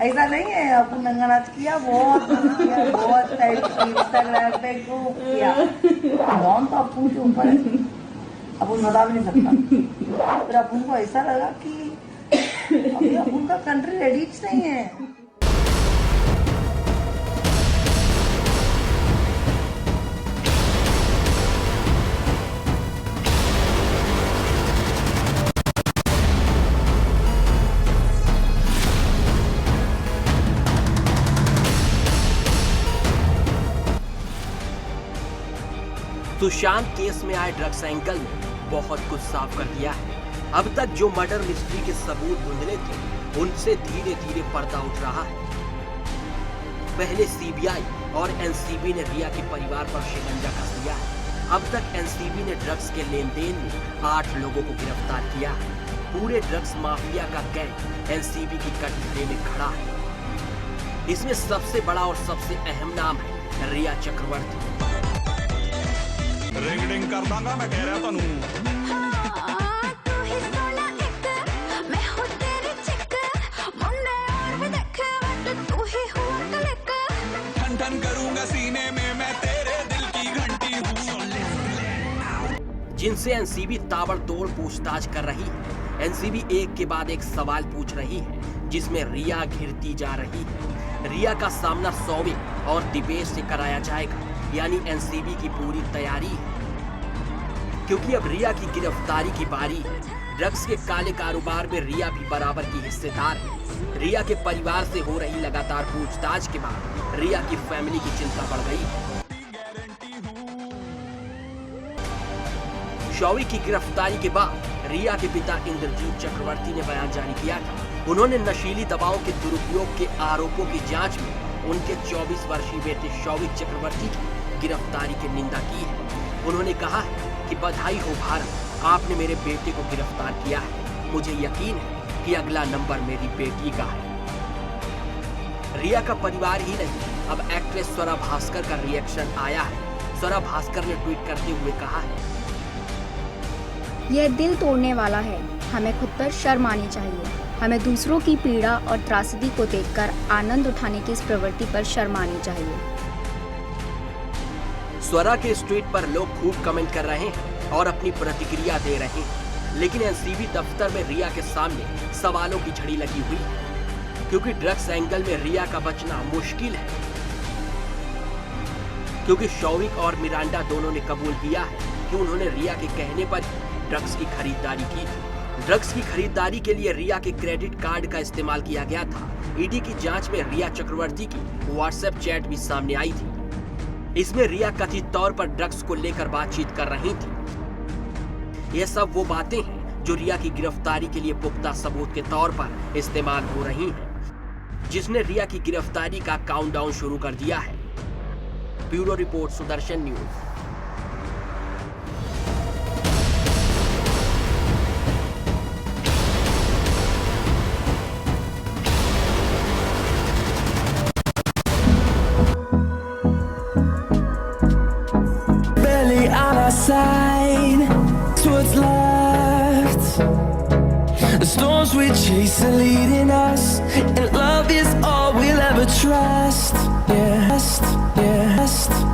ऐसा नहीं है, अपन नंगा नाच किया, बहुत किया, बहुत इंस्टाग्राम पे खूब किया। डॉन तो अपन के ऊपर है, अपन बता भी नहीं सकता। फिर अपन को ऐसा लगा कि अभी अपन का कंट्री रेडी नहीं है। सुशांत केस में आए ड्रग्स एंगल ने बहुत कुछ साफ कर दिया है। अब तक जो मर्डर मिस्ट्री के सबूत धुंधले थे, उनसे धीरे धीरे पर्दा उठ रहा है। पहले सीबीआई और एनसीबी ने रिया के परिवार पर शिकंजा कस दिया है। अब तक एनसीबी ने ड्रग्स के लेन देन में 8 लोगों को गिरफ्तार किया है। पूरे ड्रग्स माफिया का गैंग एनसीबी की कटघरे में खड़ा है। इसमें सबसे बड़ा और सबसे अहम नाम है रिया चक्रवर्ती। रिंग कर दांगा मैं कह रहा तनु। ठन ठन करूंगा सीने में मैं तेरे दिल की घंटी हूँ। जिनसे एनसीबी ताबड़तोड़ पूछताछ कर रही है। एनसीबी एक के बाद एक सवाल पूछ रही है, जिसमें रिया घिरती जा रही है। रिया का सामना सौविक और दिपेश से कराया जाएगा, यानी एनसीबी की पूरी तैयारी है, क्योंकि अब रिया की गिरफ्तारी की बारी है। ड्रग्स के काले कारोबार में रिया भी बराबर की हिस्सेदार है। रिया के परिवार से हो रही लगातार पूछताछ के बाद रिया की फैमिली की चिंता बढ़ गई है। शौविक की गिरफ्तारी के बाद रिया के पिता इंद्रजीत चक्रवर्ती ने बयान जारी किया था। उन्होंने नशीली दवाओं के दुरुपयोग के आरोपों की जांच में उनके 24 वर्षीय बेटे शौविक चक्रवर्ती की गिरफ्तारी की निंदा की है। उन्होंने कहा है कि बधाई हो भारत, आपने मेरे बेटे को गिरफ्तार किया है। मुझे यकीन है कि अगला नंबर मेरी बेटी का है। रिया का परिवार ही नहीं, अब एक्ट्रेस स्वरा भास्कर का रिएक्शन आया है। स्वरा भास्कर ने ट्वीट करते हुए कहा है, यह दिल तोड़ने वाला है। हमें खुद पर शर्म आनी चाहिए। हमें दूसरों की पीड़ा और त्रासदी को देखकर आनंद उठाने की इस प्रवृत्ति पर शर्म आनी चाहिए। स्वरा के इस ट्वीट पर लोग खूब कमेंट कर रहे हैं और अपनी प्रतिक्रिया दे रहे हैं, लेकिन एनसीबी दफ्तर में रिया के सामने सवालों की झड़ी लगी हुई है, क्योंकि ड्रग्स एंगल में रिया का बचना मुश्किल है, क्योंकि शौविक और मिरांडा दोनों ने कबूल किया है कि उन्होंने रिया के कहने पर ड्रग्स की खरीदारी की थी। ड्रग्स की खरीदारी के लिए रिया के क्रेडिट कार्ड का इस्तेमाल किया गया था। ईडी की जांच में रिया चक्रवर्ती की व्हाट्सएप चैट भी सामने आई थी। इसमें रिया कथित तौर पर ड्रग्स को लेकर बातचीत कर रही थी। ये सब वो बातें हैं जो रिया की गिरफ्तारी के लिए पुख्ता सबूत के तौर पर इस्तेमाल हो रही हैं, जिसने रिया की गिरफ्तारी का काउंटडाउन शुरू कर दिया है। Bureau report, Sudarshan news. Side to what's left. The storms we chase are leading us, and love is all we'll ever trust. Yeah, yeah.